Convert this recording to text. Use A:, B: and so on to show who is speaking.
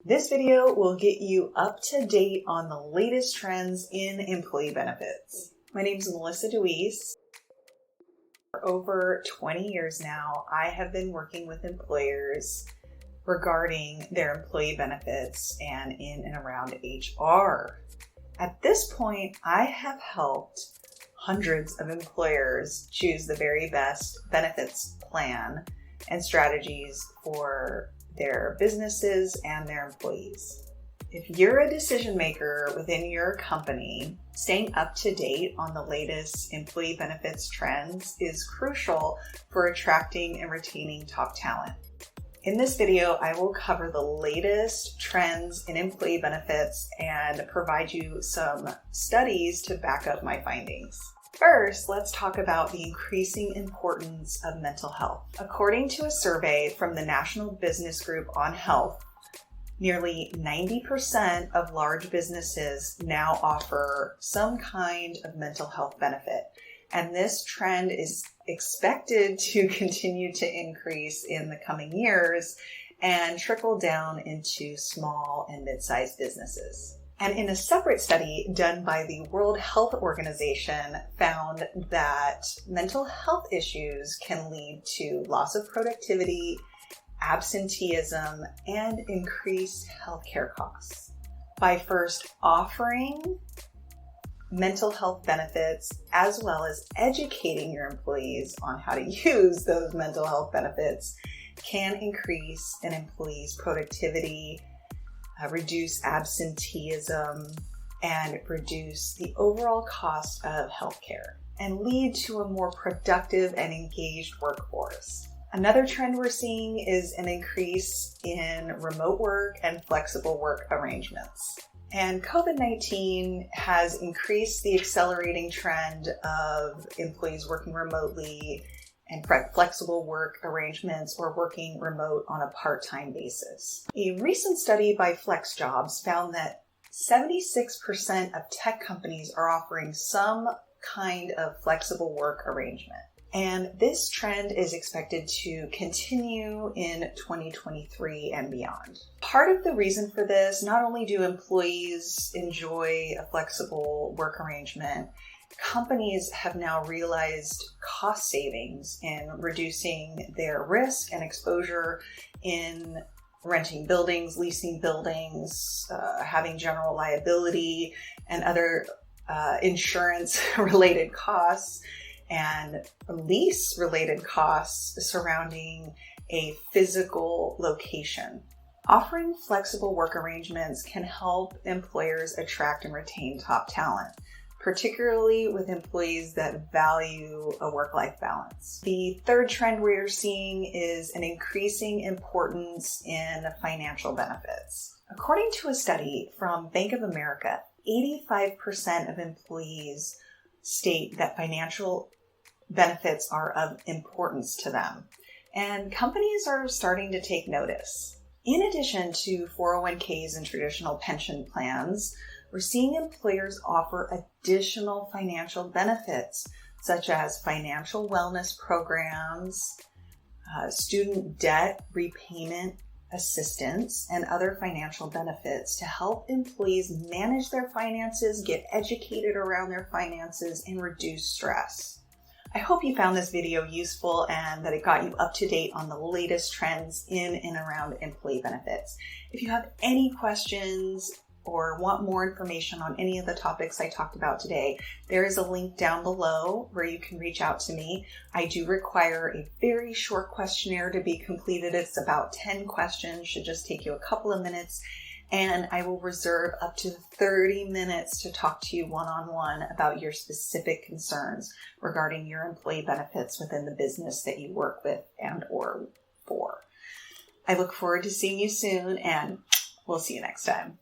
A: This video will get you up to date on the latest trends in employee benefits. My name is Melissa Deweese. For over 20 years now, I have been working with employers regarding their employee benefits and in and around HR. At this point, I have helped hundreds of employers choose the very best benefits plan and strategies for their businesses and their employees. If you're a decision maker within your company, staying up to date on the latest employee benefits trends is crucial for attracting and retaining top talent. In this video, I will cover the latest trends in employee benefits and provide you some studies to back up my findings. First, let's talk about the increasing importance of mental health. According to a survey from the National Business Group on Health, nearly 90% of large businesses now offer some kind of mental health benefit. And this trend is expected to continue to increase in the coming years and trickle down into small and mid-sized businesses. And in a separate study done by the World Health Organization found that mental health issues can lead to loss of productivity, absenteeism, and increased healthcare costs. By first offering mental health benefits as well as educating your employees on how to use those mental health benefits can increase an employee's productivity, reduce absenteeism, and reduce the overall cost of healthcare and lead to a more productive and engaged workforce. Another trend we're seeing is an increase in remote work and flexible work arrangements. And COVID-19 has increased the accelerating trend of employees working remotely and flexible work arrangements or working remote on a part-time basis. A recent study by FlexJobs found that 76% of tech companies are offering some kind of flexible work arrangement. And this trend is expected to continue in 2023 and beyond. Part of the reason for this, not only do employees enjoy a flexible work arrangement, companies have now realized cost savings in reducing their risk and exposure in renting buildings, leasing buildings, having general liability and other insurance-related costs and lease-related costs surrounding a physical location. Offering flexible work arrangements can help employers attract and retain top talent, particularly with employees that value a work-life balance. The third trend we're seeing is an increasing importance in financial benefits. According to a study from Bank of America, 85% of employees state that financial benefits are of importance to them, and companies are starting to take notice. In addition to 401ks and traditional pension plans, we're seeing employers offer additional financial benefits, such as financial wellness programs, student debt repayment assistance, and other financial benefits to help employees manage their finances, get educated around their finances, and reduce stress. I hope you found this video useful and that it got you up to date on the latest trends in and around employee benefits. If you have any questions or want more information on any of the topics I talked about today, there is a link down below where you can reach out to me. I do require a very short questionnaire to be completed. It's about 10 questions, should just take you a couple of minutes, and I will reserve up to 30 minutes to talk to you one-on-one about your specific concerns regarding your employee benefits within the business that you work with and or for. I look forward to seeing you soon, and we'll see you next time.